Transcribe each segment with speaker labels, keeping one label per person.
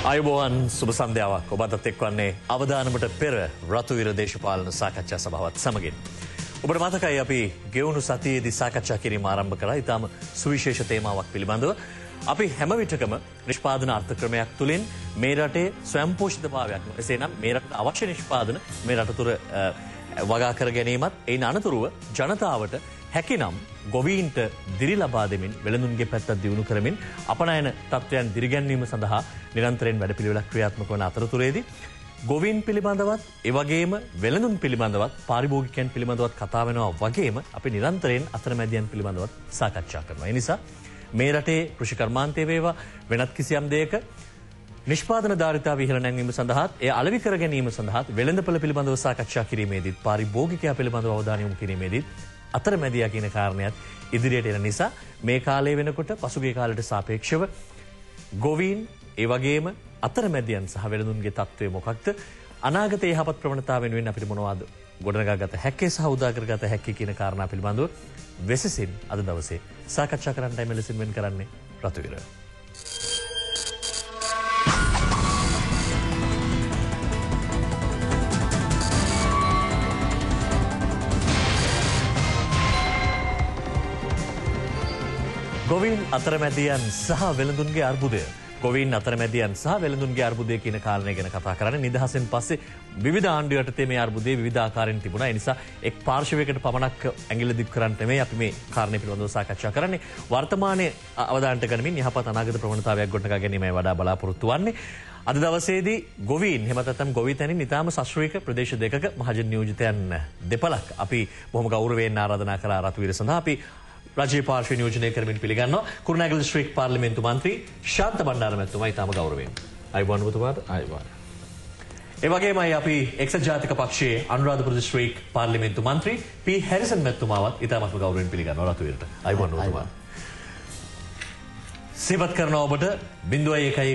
Speaker 1: අයුබෝවන් සුබ සන්ධ්‍යාවක් ඔබත් එක්වන්නේ අවදානමට පෙර රතුවිර දේශපාලන සාකච්ඡා සභාවත් සමගින්. ඔබට මතකයි අපි ගෙවුණු සතියේදී සාකච්ඡා කිරීම ආරම්භ කරා ඊටාම සුවිශේෂ තේමාවක් පිළිබඳව. අපි හැම විටකම නිෂ්පාදන අර්ථක්‍රමයක් තුලින් මේ රටේ ස්වයංපෝෂිතභාවයක් එසේනම් මේ රටට අවශ්‍ය නිෂ්පාදන මේ රට තුර වගා කර ගැනීමත් එයින් අනතුරුව ජනතාවට හැකිනම් ගොවීන්ට දිරි ලබා දෙමින් වෙළඳුන්ගේ පැත්ත දියුණු කරමින් අපනයන තත්ත්වයන් දිරිගැන්වීම සඳහා නිරන්තරයෙන් වැඩපිළිවෙලක් ක්‍රියාත්මක වන අතරතුරේදී ගොවීන් පිළිබඳවත් ඒ වගේම වෙළඳුන් පිළිබඳවත් පාරිභෝගිකයන් පිළිබඳවත් කතා වෙනවා වගේම අපි නිරන්තරයෙන් අතරමැදියන් පිළිබඳවත් සාකච්ඡා කරනවා. ඒ නිසා මේ රටේ කෘෂි කර්මාන්තය වේවා වෙනත් කිසියම් දෙයක නිෂ්පාදන ධාරිතාව ඉහළ නැංවීම සඳහාත් එය අලෙවි කර ගැනීම සඳහාත් වෙළඳපළ පිළිබඳව සාකච්ඡා කිරීමේදීත් පාරිභෝගිකයා පිළිබඳව අවධානය යොමු කිරීමේදීත් අතරමැදියා කියන කාරණයත් ඉදිරියට එන නිසා මේ කාලය වෙනකොට පසුගිය කාලයට සාපේක්ෂව ගොවීන් ඒ වගේම අතරමැදියන් සහ වෙළඳුන්ගේ තත්ත්වය මොකක්ද අනාගතයේ යහපත් ප්‍රවණතාව වෙනුවෙන් අපිට මොනවද ගොඩනගාගත හැක්කේ සහ උදා කරගත හැක්කේ කියන කාරණා පිළිබඳව වෙසසින් අද දවසේ සාකච්ඡා කරන්නයි මෙලෙසින් වෙන් කරන්නේ රතුවිර. ගොවීන් අතරමැදියන් සහ වෙළඳුන්ගේ අර්බුදය. ගොවීන් අතරමැදියන් සහ වෙළඳුන්ගේ අර්බුදය කියන කාරණය ගැන කතා කරන්නේ නිදහසෙන් පස්සේ විවිධ ආණ්ඩු යටතේ මේ අර්බුදය විවිධ ආකාරයෙන් තිබුණා. ඒ නිසා එක් පාර්ශවයකට පමණක් ඇඟිල්ල දික් කරන්න නෙමෙයි අපි මේ කාරණේ පිළිබඳව සාකච්ඡා කරන්නේ. වර්තමානයේ අවදානට ගනිමින් යහපත් අනාගත ප්‍රවණතාවයක් ගොඩනගා ගැනීමයි වඩා බලාපොරොත්තු වෙන්නේ. අද දවසේදී ගොවීන් එහෙම නැත්නම් ගොවිතැනින් ඉතාම සශ්‍රීක ප්‍රදේශ දෙකක මහජන නියෝජිතයන් දෙපළක් අපි බොහොම ගෞරවයෙන් ආරාධනා කළා රතුවිර සඳහා. අපි රජයේ පාර්ශ්ව නියෝජනය කරමින් පිළිගන්නවා කුරුණෑගල දිස්ත්‍රික් පාර්ලිමේන්තු මන්ත්‍රී ශාන්ත බණ්ඩාර මැතිතුමා ඉතාම ගෞරවයෙන්. අයුබෝවන් ඔබතුමාට අයුබෝවන්. ඒ වගේමයි අපි එක්සත් ජාතික පක්ෂයේ අනුරාධපුර දිස්ත්‍රික් පාර්ලිමේන්තු මන්ත්‍රී පී හැරිසන් මැතිතුමාවත් ඉතාමත්ම ගෞරවයෙන් පිළිගන්නවා රතුවිරට. අයුබෝවන් ඔබතුමාට. සේවත් කරන ඔබට 0112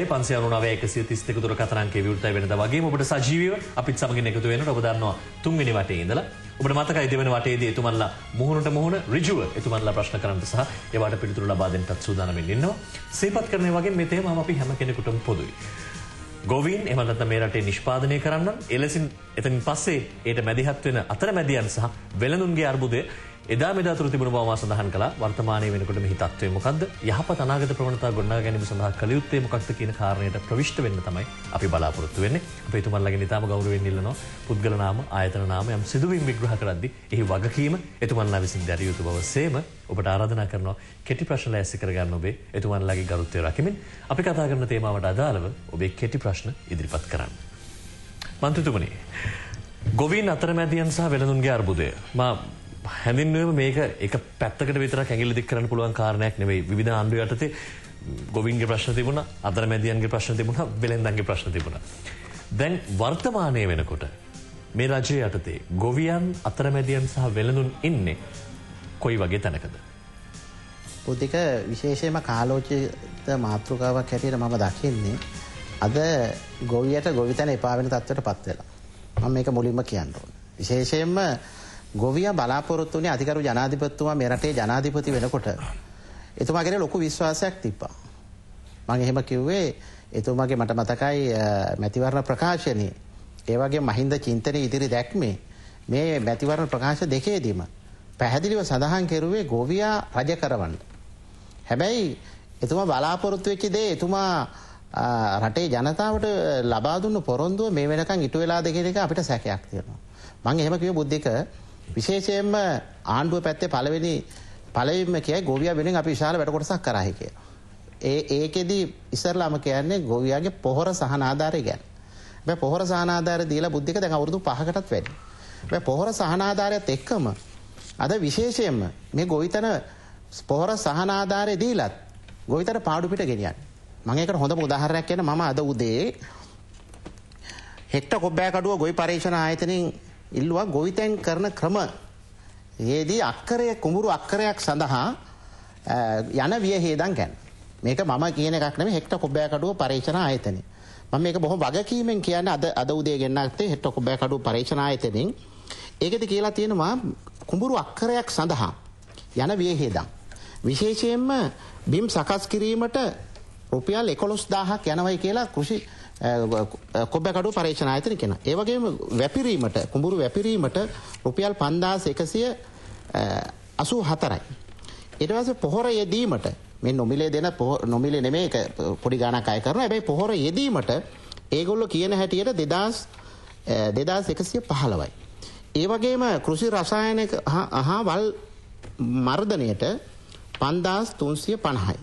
Speaker 1: 599 132 දුරකථන අංකයේ විවෘතයි වෙනදා වගේම ඔබට සජීවීව අපිත් සමගින් එකතු වෙනකොට ඔබ දන්නවා තුන්වෙනි වටේ ඉඳලා ඔබට මතකයි දෙවෙනි වටේදී එතුමන්ලා මුහුණට මුහුණ ඍජුව එතුමන්ලා ප්‍රශ්න කරන්න සහ ඒවට පිළිතුරු ලබා දෙන්නත් සූදානම් වෙන්න ඉන්නවා. සේපත් කරන වගේ මේ තේමාව අපි හැම කෙනෙකුටම පොදුයි. ගොවීන් එහෙම නැත්නම් මේ රටේ නිෂ්පාදනය කරන්න එලෙසින් එතනින් පස්සේ ඊට මැදිහත් වෙන අතරමැදියන් සහ වෙළඳුන්ගේ අර්බුදය එදා මෙදා තුරු තිබුණු බව මා සඳහන් කළා. වර්තමානයේ වෙනකොට මෙහි තත්ත්වය මොකද්ද? යහපත් අනාගත ප්‍රවණතාව ගොඩනගා ගැනීම සඳහා කළ යුත්තේ මොකක්ද කියන කාරණයට ප්‍රවිෂ්ඨ වෙන්න තමයි අපි බලාපොරොත්තු වෙන්නේ. අපි එතුමන්ලාගෙන් ඉතාම ගෞරවයෙන් ඉල්ලනවා පුද්ගල නාම ආයතන නාම යම් සිදුවීම් විග්‍රහ කරද්දී එහි වගකීම එතුමන්ලා විසින් දැරිය යුතු බව සේම ඔබට ආරාධනා කරනවා කෙටි ප්‍රශ්න ලෑස්ති කරගන්න ඔබේ එතුමන්ලාගේ ගරුත්වය රකිමින් අපි කතා කරන තේමාවට අදාළව ඔබේ කෙටි ප්‍රශ්න ඉදිරිපත් කරන්න. මන්ත්‍රීතුමනි, ගොවීන් අතරමැදියන් සහ වෙළඳුන්ගේ අර්බුදය හැඳින්වීම මේක එක පැත්තකට විතරක් ඇඟිල්ල දික් කරන්න පුළුවන් කාරණයක් නෙවෙයි. විවිධ ආණ්ඩු යටතේ ගොවීන්ගේ ප්‍රශ්න තිබුණා, අතරමැදියන්ගේ ප්‍රශ්න තිබුණා, වෙළෙන්දන්ගේ ප්‍රශ්න තිබුණා. දැන් වර්තමානයේ වෙනකොට මේ රජයේ යටතේ ගොවියන් අතරමැදියන් සහ වෙළඳුන් ඉන්නේ කොයි වගේ තැනකද?
Speaker 2: පොදික විශේෂයෙන්ම කාලෝචිත මාතෘකාවක් හැටියට මම දකින්නේ අද ගොවියට ගොවිතැන එපා වෙන තත්ත්වයට පත් වෙලා. මම මේක මුලින්ම කියන්න ඕනේ. විශේෂයෙන්ම ගොවියා බලාපොරොත්තු වුණේ අධිකරු ජනාධිපතිතුමා මේ රටේ ජනාධිපති වෙනකොට එතුමාගේ ලොකු විශ්වාසයක් තිබ්බා. මම එහෙම කිව්වේ එතුමාගේ මට මතකයි මැතිවරණ ප්‍රකාශනයේ ඒ වගේ මහින්ද චින්තනයේ ඉදිරි දැක්මේ මේ මැතිවරණ ප්‍රකාශ දෙකේදීම පැහැදිලිව සඳහන් කෙරුවේ ගොවියා රජ කරවන්න. හැබැයි එතුමා බලාපොරොත්තු වෙච්ච දේ එතුමා රටේ ජනතාවට ලබා දුන්නු පොරොන්දුව මේ වෙනකන් ඉටු වෙලාද කියන එක අපිට සැකයක් තියෙනවා. මම එහෙම කිව්ව බුද්ධික විශේෂයෙන්ම ආණ්ඩුව පැත්තේ පළවෙනිම කියයි ගොවියා වෙනුවෙන් අපි විශාල වැඩ කොටසක් කරාහි කියලා. ඒකෙදි ඉස්සරලාම කියන්නේ ගොවියාගේ පොහොර සහන ආධාරය ගැන. හැබැයි පොහොර සහන ආධාරය දීලා බුද්ධික දැන් අවුරුදු 5කටත් වැඩි. හැබැයි පොහොර සහන ආධාරයත් එක්කම අද විශේෂයෙන්ම මේ ගොවිතැන පොහොර සහන ආධාරය දීලත් ගොවිතැන පාඩු පිට ගෙනියන්නේ. මම ඒකට හොඳම උදාහරණයක් කියන මම අද උදේ හෙක්ටර් කොබ්බෑකඩුව ගොවි පරීක්ෂණ ආයතනයෙන් ඉල්ලුවා ගොවිතැන් කරන ක්‍රම ඒදී කුඹුරු අක්කරයක් සඳහා යන වියහේදම් ගැන. මේක මම කියන එකක් නෙමෙයි හෙක්ටර් කොබ්බෑකඩුව පරීක්ෂණ ආයතනය. මම මේක බොහොම වගකීමෙන් කියන්නේ අද උදේ ගෙන්නත්තේ හෙක්ටර් කොබ්බෑකඩුව පරීක්ෂණ ආයතනයෙන්. ඒකෙදි කියලා තියෙනවා කුඹුරු අක්කරයක් සඳහා යන වියහේදම්. විශේෂයෙන්ම බිම් සකස් කිරීමට රුපියල් 11000ක් යනවයි කියලා කෘෂි කොබ්බකඩුව පරීක්ෂණ ආයතනය කියනවා. ඒ වගේම වැපිරීමට කුඹුරු වැපිරීමට රුපියල් 5184යි. ඊට පස්සේ පොහොර යෙදීමට මේ නොමිලේ දෙන නොමිලේ නෙමෙයි ඒක පොඩි ගාණක් අය කරනවා. හැබැයි පොහොර යෙදීමට ඒගොල්ලෝ කියන හැටියට 2115යි. ඒ වගේම කෘෂි රසායනික හා වල් මර්ධනයට 5350යි.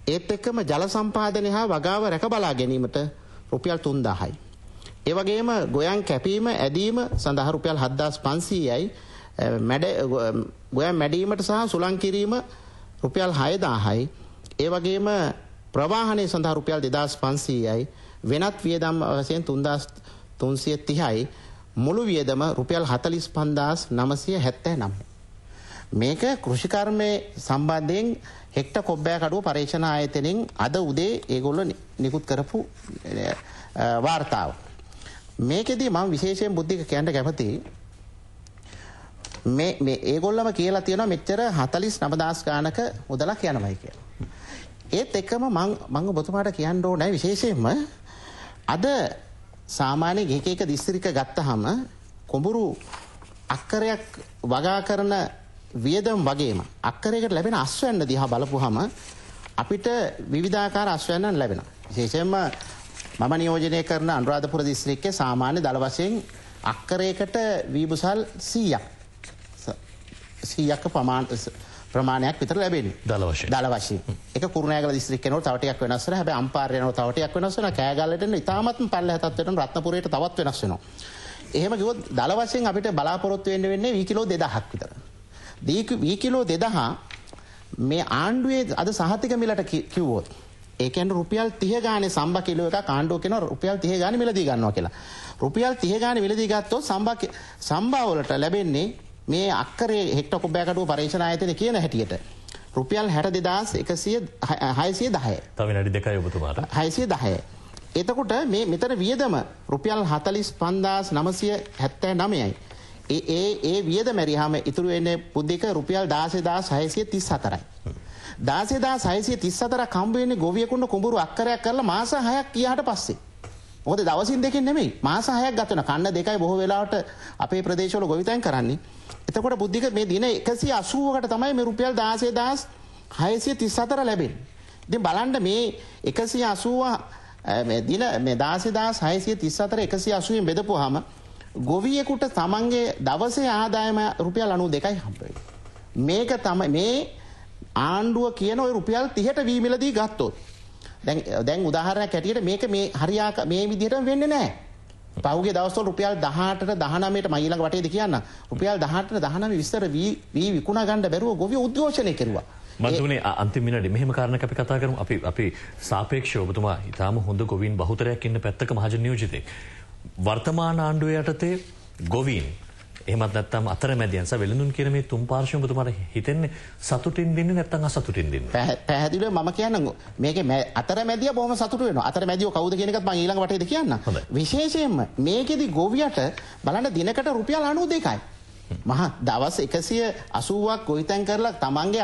Speaker 2: ඒත් එක්කම ජල සම්පාදනය හා වගාව රැක බලා ගැනීමට රුපියල් 3000යි. ඒ වගේම ගොයන් කැපීම ඇදීම සඳහා රුපියල් 7500යි. ගොයන් මැඩීමට සහ සුළං කිරීම රුපියල් 6000යි. ඒ වගේම ප්‍රවාහනය සඳහා රුපියල් 2500යි. වෙනත් වියදම් වශයෙන් 3330යි. මුළු වියදම රුපියල් 45979. මේක කෘෂිකර්මයේ සම්බන්ධයෙන් හෙක්ටර් කොබ්බෑකඩුව පරීක්ෂණ ආයතනයෙන් අද උදේ ඒගොල්ලෝ නිකුත් කරපු වාර්තාව. මේකෙදී මම විශේෂයෙන් බුද්ධික කියන්න කැමතියි. මේ ඒගොල්ලම කියලා තියෙනවා මෙච්චර 49000 ගානක මුදලක් යනවායි කියලා. ඒත් එක්කම මම ඔබතුමාට කියන්න ඕනේ විශේෂයෙන්ම අද සාමාන්‍ය එක දිස්ත්‍රික්ක ගත්තාම කුඹුරු අක්කරයක් වගා කරන වියදම් වගේම අක්කරයකට ලැබෙන අස්වැන්න දිහා බලපුවහම අපිට විවිධාකාර අස්වැන්නන් ලැබෙනවා. විශේෂයෙන්ම මම නියෝජනය කරන අනුරාධපුර දිස්ත්‍රික්කයේ සාමාන්‍ය දල වශයෙන් අක්කරයකට වීබුසල් 100ක ප්‍රමාණයක් විතර ලැබෙන්නේ. දල වශයෙන්. ඒක කුරුණෑගල දිස්ත්‍රික්කේනෝ තව ටිකක් වෙනස් වෙනවා. හැබැයි අම්පාර යනෝ තව ටිකක් වෙනස් වෙනවා. කෑගල්ලට එන ඉතාමත්ම පල්ලෙහ තත්ත්වයට රත්නපුරයට තවත් වෙනස් වෙනවා. එහෙම කිව්වොත් දල වශයෙන් අපිට බලාපොරොත්තු වෙන්නේ වී කිලෝ 2000ක් විතර. වී කිලෝ 2000 මේ ආණ්ඩුවේ අද සහතික මිලට කිව්වොත් ඒ කියන්නේ රුපියල් 30 ගානේ සම්බා කිලෝ එකක් ආණ්ඩුව කියනවා රුපියල් 30 ගානේ මිලදී ගන්නවා කියලා. රුපියල් 30 ගානේ මිලදී ගත්තොත් සම්බා වලට ලැබෙන්නේ මේ අක්කරේ හෙක්ටර් කොබ්බෑකඩුව පරීක්ෂණ ආයතනය කියන හැටියට රුපියල් 62610.
Speaker 1: තව විනාඩි 2යි ඔබතුමාට.
Speaker 2: 610. එතකොට මෙතන වියදම රුපියල් 45979යි. ඒ වියදම මැරියාම ඉතුරු වෙන්නේ පුද්දික රුපියල් 16634යි. 16634ක් හම්බ වෙන්නේ ගොවියෙකුට කුඹුරු අක්කරයක් කරලා මාස 6ක් ගියාට පස්සේ. මොකද දවසින් දෙකෙන් නෙමෙයි මාස 6ක් ගත වෙන කන්න දෙකයි බොහෝ වෙලාවට අපේ ප්‍රදේශවල ගොවිතැන් කරන්නේ. එතකොට බුද්ධික මේ දින 180කට තමයි මේ රුපියල් 16634 ලැබෙන්නේ. ඉතින් බලන්න මේ 180 මේ දින මේ 16634 180ෙන් බෙදපුවාම ගොවියෙකුට තමන්ගේ දවසේ ආදායම රුපියල් 92යි හම්බ වෙන්නේ. මේක තමයි මේ ආණ්ඩුව කියන ওই රුපියල් 30ට වී මිලදී ගත්තොත් දැන් උදාහරණයක් ඇටියට මේක මේ හරියාක මේ විදිහටම වෙන්නේ නැහැ. පහුගිය දවස්වල රුපියල් 18ට 19ට මම ඊළඟ වටේද කියන්න. රුපියල් 18ට 19 විස්තර වී විකුණා ගන්න බැරුව ගොවිය උද්ඝෝෂණය කෙරුවා.
Speaker 1: මන්තුනේ අන්තිම මිනිහට මෙහෙම කාරණයක් අපි කතා කරමු. අපි සාපේක්ෂව ඔබතුමා ඊටාම හොඳ ගොවීන් බහුතරයක් ඉන්න පැත්තක මහජන නියෝජිතෙක්. වර්තමාන ආණ්ඩුවේ යටතේ ගොවීන් එහෙමත් නැත්නම් අතරමැදියන් සහ වෙළඳුන් කියන මේ තුන් පාර්ශ්වයම ඔබතුමාට හිතෙන්නේ සතුටින් දෙන්නේ නැත්නම් අසතුටින් දෙන්නේ?
Speaker 2: පැහැදිලිව මම කියන්නම් මේකේ අතරමැදියා බොහොම සතුටු වෙනවා. අතරමැදියෝ කවුද කියන එකත් මම ඊළඟ වටේද කියන්න. විශේෂයෙන්ම මේකෙදි ගොවියට බලන්න දිනකට රුපියල් 92යි. මහා දවස් 180ක් ගොවිතැන් කරලා තමන්ගේ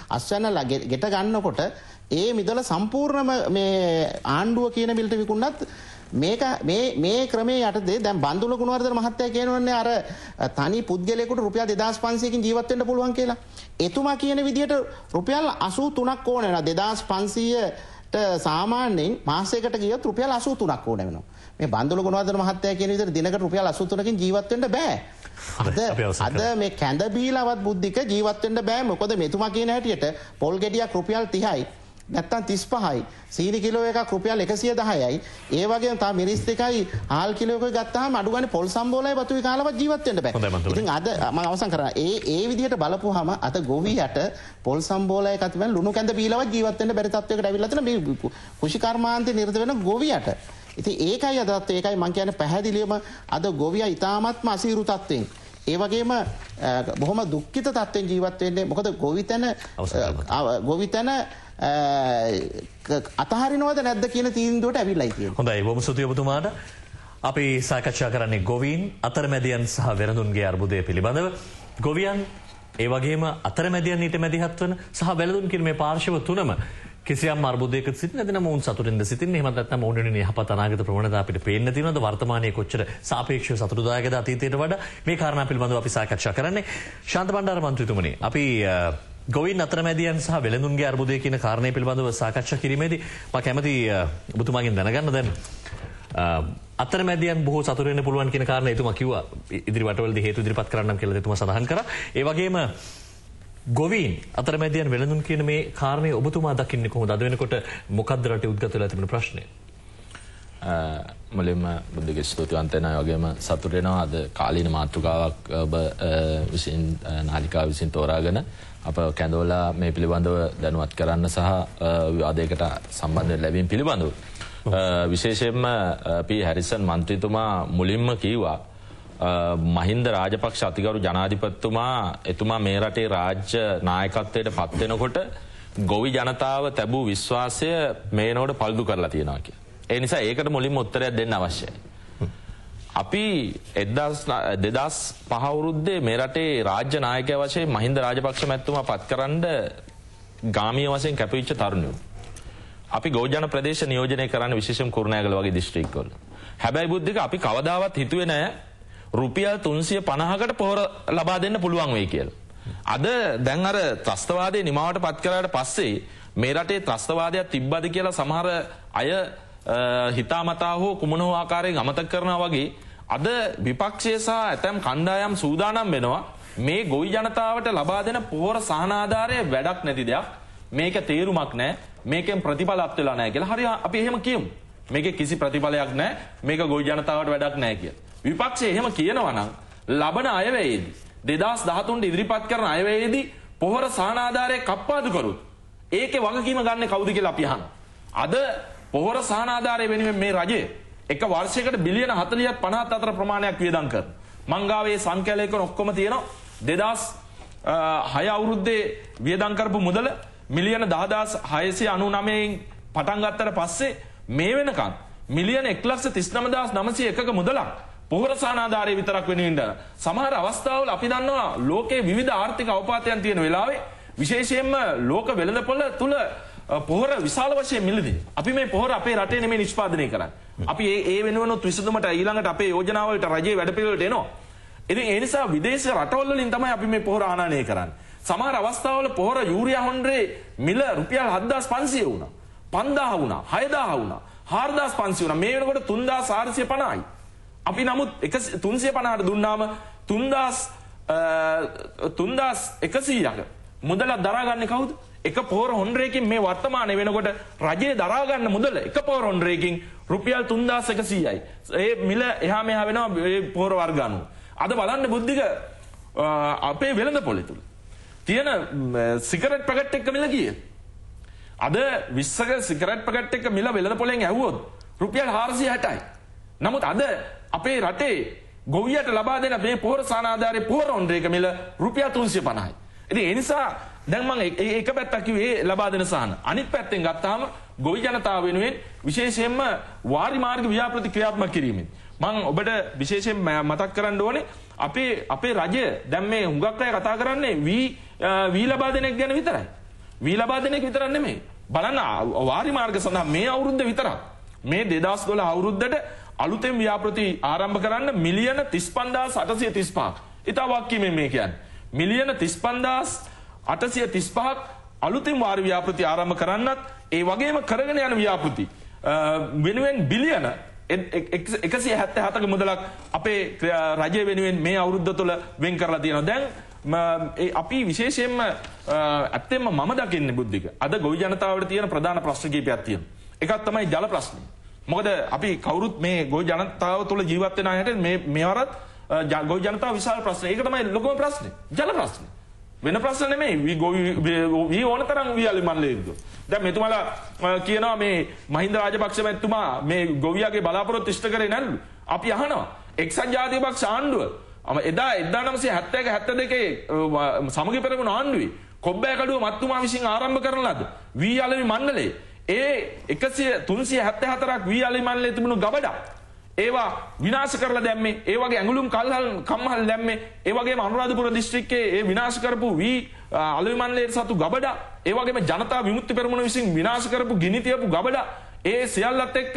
Speaker 2: අස්වැන්න ගෙට ගන්නකොට ඒ මිදල සම්පූර්ණම මේ ආණ්ඩුව කියන මිලට විකුණනත් මේ ක්‍රමයේ යටතේ දැන් බන්දුල ගුණවර්ධන මහත්තයා කියනවනේ අර තනි පුද්ගලයෙකුට රුපියල් 2500කින් ජීවත් වෙන්න පුළුවන් කියලා. එතුමා කියන විදිහට රුපියල් 83ක් ඕන වෙනවා. 2500ට සාමාන්‍යයෙන් මාසයකට ගියොත් රුපියල් 83ක් ඕන වෙනවා. මේ බන්දුල ගුණවර්ධන මහත්තයා කියන විදිහට දිනකට රුපියල් 83කින් ජීවත් වෙන්න බෑ. අද මේ කැඳ බීලවත් බුද්ධික ජීවත් වෙන්න බෑ. මොකද මෙතුමා කියන හැටියට පොල් ගෙඩියක් රුපියල් 30යි. නැත්තම් 35යි. සීනි කිලෝ එකක් රුපියල් 110යි. ඒ වගේම තව මිරිස් එකයි හාල් කිලෝ එකක් ගත්තාම අඩු ගානේ පොල් සම්බෝලයි වතුයි කාලවත් ජීවත් වෙන්න බෑ. ඉතින් අද මම අවසන් කරා. ඒ විදිහට බලපුවාම අද ගොවියට පොල් සම්බෝලයි එකත් වෙන ලුණු කැඳ බීලවත් ජීවත් වෙන්න බැරි තත්වයකට ඇවිල්ලා තියෙන මේ කෘෂි කර්මාන්තේ නිරත වෙන ගොවියට. ඉතින් ඒකයි අදත් ඒකයි මම කියන්නේ පැහැදිලිවම අද ගොවියා ඉතාමත්ම අසීරු තත්වෙන් ඒ වගේම බොහොම දුක්ඛිත තත්වෙන් ජීවත් වෙන්නේ. මොකද ගොවිතැන අතහරිනවද නැද්ද කියන තීන්දුවට ඇවිල්ලායි කියන්නේ.
Speaker 1: හොඳයි බොහොම ස්තුතියි ඔබතුමාට. අපි සාකච්ඡා කරන්නේ ගොවීන් අතරමැදියන් සහ වෙළඳුන්ගේ අර්බුදය පිළිබඳව. ගොවියන් ඒ වගේම අතරමැදියන් ඊට මැදිහත් වන සහ වෙළඳුන් කියන මේ පාර්ශව තුනම කිසියම් අර්බුදයක සිටින නැතිනම් මොවුන් සතුටින්ද සිටින්නේ එහෙම නැත්නම් මොවුන්ගේ යහපත් අනාගත ප්‍රවණතා අපිට පේන්න තියෙනවද වර්තමානයේ කොච්චර සාපේක්ෂව සතුටුදායකද අතීතයට වඩා මේ කාරණා පිළිබඳව අපි සාකච්ඡා කරන්නේ ශාන්ත බණ්ඩාර මන්ත්‍රීතුමනි අපි ගොවීන් අතරමැදියන් සහ වෙළඳුන්ගේ අර්බුදය කියන කාරණේ පිළිබඳව සාකච්ඡා කිරීමේදී මම කැමති ඔබතුමාගෙන් දැනගන්න දැන් අතරමැදියන් බොහෝ සතුටු වෙන්න පුළුවන් කියන කාරණේ එතුමා කිව්වා ඉදිරි වටවලදී හේතු ඉදිරිපත් කරන්නම් කියලා එතුමා සඳහන් කරා. ඒ වගේම ගොවීන් අතරමැදියන් වෙළඳුන් කියන මේ කාරණේ ඔබතුමා දකින්නේ කොහොමද? අද වෙනකොට මොකද්ද රටේ උද්ගත වෙලා තිබෙන ප්‍රශ්නේ?
Speaker 3: මුලින්ම බුද්ධගේ ස්තුතිවන්ත වෙනවා වගේම සතුටු වෙනවා අද කාලීන මාතෘකාවක් ඔබ විසින් නාලිකාව විසින් තෝරාගෙන අප කැඳවලා මේ පිළිබඳව දැනුවත් කරන්න සහ විවාදයකට සම්බන්ධ ලැබීම පිළිබඳව විශේෂයෙන්ම පී හැරිසන් මන්ත්‍රීතුමා මුලින්ම කිව්වා මහින්ද රාජපක්ෂ අතිගරු ජනාධිපතිතුමා එතුමා මේ රටේ රාජ්‍ය නායකත්වයට පත් වෙනකොට ගොවි ජනතාව තැබූ විශ්වාසය මේනෝට පල්දු කරලා තියෙනවා කියලා. ඒ නිසා ඒකට මුලින්ම උත්තරයක් දෙන්න අවශ්‍යයි. අපි 2005 අවුරුද්දේ මේ රටේ රාජ්‍ය නායකයා වශයෙන් මහින්ද රාජපක්ෂ මැතිතුමා පත්කරන්න ගාමීය වශයෙන් කැපවිච්ච තරුණයෝ. අපි ගෝජන ප්‍රදේශ නියෝජනය කරන්න විශේෂම කුරුණෑගල වගේ දිස්ත්‍රික්කවල. හැබැයි බුද්ධික අපි කවදාවත් හිතුවේ නැහැ රුපියල් 350කට පොහොර ලබා දෙන්න පුළුවන් වෙයි කියලා. අද දැන් අර ත්‍රස්තවාදයේ නිමාවට පත් කරාට පස්සේ මේ රටේ ත්‍රස්තවාදයක් තිබ්බද කියලා සමහර අය හිතාමතා හෝ කුමන හෝ ආකාරයෙන් අමතක කරනවා වගේ අද විපක්ෂය සහ ඇතැම් කණ්ඩායම් සූදානම් වෙනවා මේ ගොවි ජනතාවට ලබා දෙන පොහොර සහන ආධාරය වැඩක් නැති දෙයක්. මේක තේරුමක් නැහැ. මේකෙන් ප්‍රතිඵලත් වෙලා නැහැ කියලා. හරි අපි එහෙම කියමු. මේකේ කිසි ප්‍රතිඵලයක් නැහැ. මේක ගොවි ජනතාවට වැඩක් නැහැ කියලා. විපක්ෂය එහෙම කියනවා නම් ලබන අයවැයේදී 2013 ඉදිරිපත් කරන අයවැයේදී පොහොර සහන ආධාරය කප්පාදු කරුත් ඒකේ වගකීම ගන්න කවුද කියලා අපි අහනවා. අද පොහොර සහන ආධාරය වෙනුවෙන් මේ රජය එක වර්ෂයකට බිලියන 40ක් 54 ප්‍රමාණයක් වියදම් කරනවා. මංගාවේ සංඛ්‍යාලයකන ඔක්කොම තියෙනවා 2006 අවුරුද්දේ වියදම් කරපු මුදල මිලියන 10699න් පටන් ගත්තට පස්සේ මේ වෙනකන් මිලියන 139901ක මුදලක් පොහොර සහන ආධාරය විතරක් වෙනුවෙන් සමහර අවස්ථාවල අපි දන්නවා ලෝකයේ විවිධ ආර්ථික අවපාතයන් තියෙන වෙලාවේ විශේෂයෙන්ම ලෝක වෙළඳපොළ තුල පොහොර විශාල වශයෙන් මිලදී. අපි මේ පොහොර අපේ රටේ නෙමෙයි නිෂ්පාදනය කරන්නේ. අපි ඒ වෙනුවෙන් විසඳුමට ඊළඟට අපේ යෝජනාවලට රජයේ වැඩපිළිවෙලට එනවා. ඉතින් ඒ නිසා විදේශ රටවල් වලින් තමයි අපි මේ පොහොර ආනයනය කරන්නේ. සමහර අවස්ථාවල පොහොර යූරියා හොන්ඩරේ මිල රුපියල් 7500 වුණා. 5000 වුණා. 6000 වුණා. 4500 වුණා. මේ වෙනකොට 3450යි. අපි නමුත් 350ට දුන්නාම 3100ක මුදල දරාගන්නේ කවුද? එක පොහොර හොන්ඩරේකින් මේ වර්තමානයේ වෙනකොට රජයේ දරාගන්න මුදල එක පොහොර හොන්ඩරේකින් රුපියල් 3100යි. ඒ මිල එහා මෙහා වෙනවා මේ පොහොර වර්ග අනුව. අද බලන්න බුද්ධික අපේ වෙළඳපොළේ තුල තියෙන සිගරට් පැකට් එක මිල කීයද? අද 20ක සිගරට් පැකට් එක මිල වෙළඳපොළෙන් ඇහුවොත් රුපියල් 460යි. නමුත් අද අපේ රටේ ගොවියට ලබා දෙන මේ පොහොර සහන ආධාරයේ පොහොර හොන්ඩරේක මිල රුපියල් 350යි. ඉතින් ඒ නිසා දැන් මම එක පැත්තක් කිව්වේ ලබා දෙන සහන. අනිත් පැත්තෙන් ගත්තාම ගොවි ජනතාව වෙනුවෙන් විශේෂයෙන්ම වාරි මාර්ග ව්‍යාපෘති ක්‍රියාත්මක කිරීමෙන් මම ඔබට විශේෂයෙන් මතක් කරන්න ඕනේ අපේ රජය දැන් මේ හුඟක් අය කතා කරන්නේ වී ලබා දෙන එක ගැන විතරයි. වී ලබා දෙන එක විතරක් නෙමෙයි. බලන්න වාරි මාර්ග සඳහා මේ අවුරුද්ද විතරක් මේ 2012 අවුරුද්දට අලුතෙන් ව්‍යාපෘති ආරම්භ කරන්න මිලියන 35835ක්. ඊට වක්කීමෙන් මේ කියන්නේ මිලියන 35835ක් අලුතින් වාරි ව්‍යාපෘති ආරම්භ කරන්නත් ඒ වගේම කරගෙන යන ව්‍යාපෘති වෙනුවෙන් බිලියන 177ක මුදලක් අපේ රජය වෙනුවෙන් මේ අවුරුද්ද තුළ වෙන් කරලා තියෙනවා. දැන් අපි විශේෂයෙන්ම ඇත්තෙන්ම මම දකින්නේ බුද්ධික අද ගොවි ජනතාවට තියෙන ප්‍රධාන ප්‍රශ්න කීපයක් තියෙනවා. එකක් තමයි ජල ප්‍රශ්නේ. මොකද අපි කවුරුත් මේ ගොවි ජනතාව තුළ ජීවත් වෙන අයට මේවරත් ගොවි ජනතාව විශාල ප්‍රශ්න. ඒක තමයි ලොකුම ප්‍රශ්නේ. ජල ප්‍රශ්නේ. වෙන ප්‍රශ්න නෙමෙයි. වී ඕන තරම් වියලි මල්ලේද්ද. දැන් මෙතුමාලා කියනවා මේ මහින්ද රාජපක්ෂ මැතිතුමා මේ ගොවියාගේ බලාපොරොත්තු ඉෂ්ට කරේ නැල්ලු. අපි අහනවා එක්සත් ජාතික පක්ෂ ආණ්ඩුව එදා 1970-72 සමගි පෙරමුණු ආණ්ඩුවේ කොබ්බෑකඩුව මත්තුමා විසින් ආරම්භ කරන ලද වී අලෙවි මණ්ඩලයේ ඒ 374ක් වී අලෙවි මණ්ඩලයේ තිබුණු ගබඩක් ඒවා විනාශ කරලා දැම්මේ. ඒ වගේ ඇඟලුම් කම්හල් දැම්මේ. ඒ වගේම අනුරාධපුර දිස්ත්‍රික්කයේ ඒ විනාශ කරපු අලෙවි මණ්ඩලයේ සතු ගබඩා, ඒ වගේම ජනතා විමුක්ති පෙරමුණ විසින් විනාශ කරපු ගිනි තියපු ගබඩා, ඒ සියල්ලත් එක්ක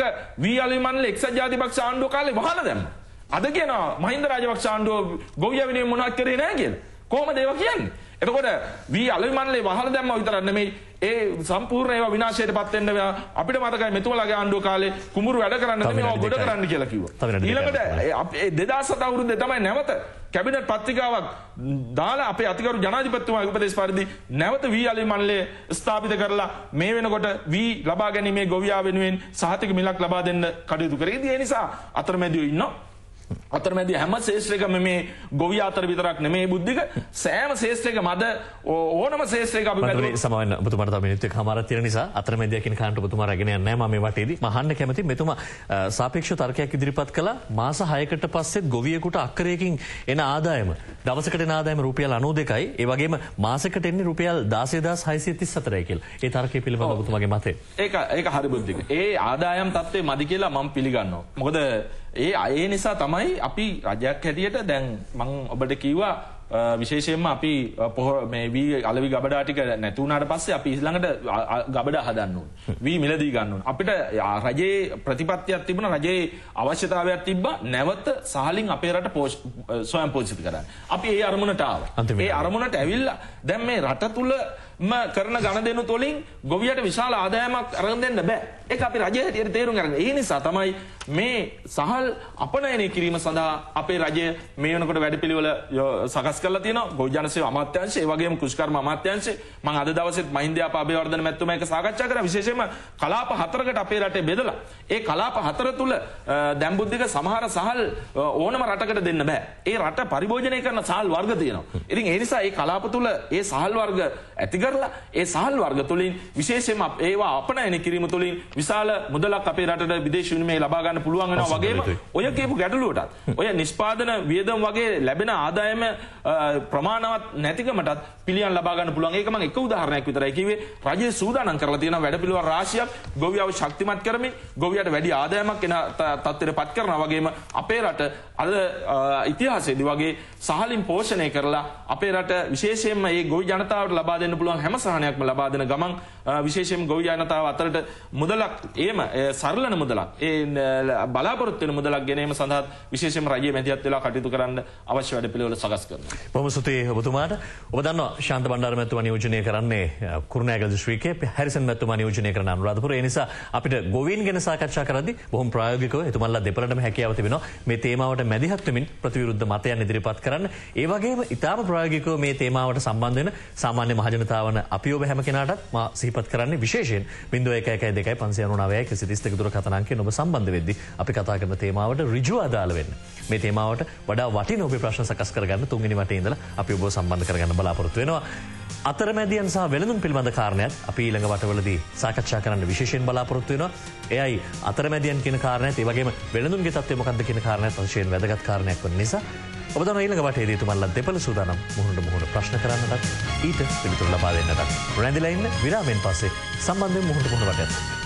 Speaker 3: අලෙවි මණ්ඩල එක්සත් ජාතිපක්ෂ ආණ්ඩුව කාලේ වහලා දැම්මා. අද කියනවා මහින්ද රාජපක්ෂ ආණ්ඩුව ගොවියා වෙනුවෙන් මොනවත් කරේ නැහැ කියලා. කොහොමද ඒවා කියන්නේ? එතකොට අලෙවි මණ්ඩලේ වහලා දැම්මා විතරක් නෙමෙයි, ඒ සම්පූර්ණ ඒවා විනාශයටපත් වෙන්න අපිට මතකයි මෙතුමලාගේ ආණ්ඩුව කාලේ කුඹුරු වැඩ කරන්න නෙමෙයි ඒවා ගොඩ කරන්න කියලා කිව්වා. ඊළඟට 2007 අවුරුද්දේ තමයි නැවත කැබිනට් පත්‍රිකාවක් දාලා අපේ අතිගරු ජනාධිපතිතුමාගේ උපදේශ පරිදි නැවත අලෙවි මණ්ඩලය ස්ථාපිත කරලා මේ වෙනකොට ලබා ගැනීමේ ගොවියා වෙනුවෙන් සහතික මිලක් ලබා දෙන්න කටයුතු කරේ. ඒ නිසා අතරමැදියෝ ඉන්නවා. අතරමැදි හැම ශේෂ්ත්‍රයකම මේ ගොවියා අතර විතරක් නෙමෙයි බුද්ධික, සෑම ශේෂ්ත්‍රයකම අද ඕනම ශේෂ්ත්‍රයක අපි බැලුවොත්
Speaker 1: සමාවෙන්න ඔබතුමාට තව මිනිත්තු එකමාරක් තියෙන නිසා අතරමැදියා කියන කාරණට ඔබතුමා රැගෙන යන්නේ නැහැ. මම මේ වටේදී මහන්න කැමති මෙතුමා සාපේක්ෂව තර්කයක් ඉදිරිපත් කළා. මාස 6කට පස්සෙත් ගොවියෙකුට අක්කරයකින් එන ආදායම, දවසකට එන ආදායම රුපියල් 92යි. ඒ වගේම මාසෙකට එන්නේ රුපියල් 16634යි කියලා. ඒ තර්කය පිළිබඳව ඔබතුමාගේ මතය.
Speaker 3: ඒක හරි බුද්ධික. ඒ ආදායම් තත්ත්වය මදි කියලා මම පිළිගන්නවා. මොකද ඒ නිසා තමයි අපි රජයක් හැටියට දැන් මම ඔබට කිව්වා විශේෂයෙන්ම අපි මේ අලෙවි ගබඩා ටික නැති වුණාට පස්සේ අපි ඊළඟට ගබඩා හදන්න ඕනේ. මිලදී ගන්න ඕනේ. අපිට රජයේ ප්‍රතිපත්තියක් තිබුණා, රජයේ අවශ්‍යතාවයක් තිබ්බා නැවත සහලින් අපේ රට ස්වයං පෝෂිත කරන්න. අපි ඒ අරමුණට ආවා. ඒ අරමුණට ඇවිල්ලා දැන් මේ රට තුල කරන ගණදෙනු තුලින් ගොවියට විශාල ආදායමක් අරන් දෙන්න බෑ. ඒක අපි රජය හැටියට තේරුම් ගන්න. ඒ නිසා තමයි මේ සහල් අපනයනය කිරීම සඳහා අපේ රජය මේ වෙනකොට වැඩපිළිවෙල සකස් කරලා තියෙනවා. ගොවි ජන සේවා අමාත්‍යාංශය, ඒ වගේම කෘෂිකර්ම අමාත්‍යාංශය. මම අද දවසේත් මහින්දයාප අබේවර්ධන මැතිතුමා එක්ක සාකච්ඡා කරා. විශේෂයෙන්ම කලාප 4කට අපේ රටේ බෙදලා ඒ කලාප 4 තුල දැන් බුද්ධික සමහර සහල් ඕනම රටකට දෙන්න බෑ. ඒ රට පරිභෝජනය කරන සහල් වර්ග තියෙනවා. ඉතින් ඒ නිසා ඒ කලාප තුල ඒ සහල් වර්ග ඇති කරලා ඒ සහල් වර්ග තුලින් විශේෂයෙන්ම ඒවා අපනයන කිරීම තුලින් විශාල මුදලක් අපේ රටට විදේශ විනිමය ලබා ගන්න පුළුවන් වෙනවා. වගේම ඔය කියපු ගැටලුවටත් ඔය නිෂ්පාදන වියදම් වගේ ලැබෙන ආදායම ප්‍රමාණවත් නැතිකමටත් පිළියම් ලබා ගන්න පුළුවන්. ඒක මම එක උදාහරණයක් විතරයි කිව්වේ. රජය සූදානම් කරලා තියෙන වැඩපිළිවෙළ රාශියක් ගොවියව ශක්තිමත් කරමින් ගොවියට වැඩි ආදායමක් එන තත්ත්වයටපත් කරනවා. වගේම අපේ රට අද ඉතිහාසයේදී වගේ සහලින් පෝෂණය කරලා අපේ රට විශේෂයෙන්ම මේ ගොවි ජනතාවට ලබා දෙන්න පුළුවන් හැම සහනයක්ම ලබා දෙන ගමන් විශේෂයෙන්ම ගොවි ජනතාව අතරට මුදලක් සරලන මුදලක් බලාපොරොත්තු වෙන මුදලක් ගෙනීම සඳහා විශේෂයෙන්ම රජයේ මැදිහත් වෙලා කටයුතු කරන්න අවශ්‍ය වැඩපිළිවෙල සකස් කරනවා.
Speaker 1: බොහොම ස්තුතියි ඔබතුමාට. ඔබ දන්නවා ශාන්ත බණ්ඩාර මැතිතුමා නියෝජනය කරන්නේ කුරුණෑගල දිස්ත්‍රික්කයේ, හැරිසන් මැතිතුමා නියෝජනය කරන අනුරාධපුර. ඒ නිසා අපිට ගොවීන් ගැන සාකච්ඡා කරද්දී බොහොම ප්‍රායෝගිකව එතුමන්ලා දෙපළටම හැකියාව තිබෙනවා මේ තේමාවට මැදිහත් වෙමින් ප්‍රතිවිරුද්ධ මතයන් ඉදිරිපත් කරන්න. ඒ වගේම ඉතාම ප්‍රායෝගිකව මේ තේමාවට සම්බන්ධ වෙන සාමාන්‍ය මහජනතාවන අපි ඔබ හැම කෙනාටත් මා සිහිපත් කරන්නේ විශේෂයෙන් 0112 දුරකථන අංකයෙන් ඔබ සම්බන්ධ වෙද්දී අපි කතා කරන තේමාවට ඍජුව අදාළ වෙන්න. මේ තේමාවට වඩා වටින ඔබේ ප්‍රශ්න සකස් කරගන්න තුන්වෙනි වටේ ඉඳලා අපි ඔබව සම්බන්ධ කරගන්න බලාපොරොත්තු වෙනවා. අතරමැදියන් සහ වෙළඳුන් පිළිබඳ කාරණයක් අපි ඊළඟ වටවලදී සාකච්ඡා කරන්න විශේෂයෙන් බලාපොරොත්තු වෙනවා. එයයි අතරමැදියන් කියන කාරණයත් ඒ වගේම වෙළඳුන්ගේ තත්ත්වය මොකක්ද කියන කාරණයත් අතිශයින් වැදගත් කාරණයක් වන නිසා ඔබ දන්නවා ඊළඟ වටේදී තුමන්ලා දෙපළ සූදානම් මුහුණට මුහුණ ප්‍රශ්න කරන්නටත් ඊට පිළිතුරු ලබා දෙන්නටත් රැඳිලා ඉන්න විරාමයෙන් පස්සේ සම්බන්ධයෙන් මුහුණට මුහුණ වටයත්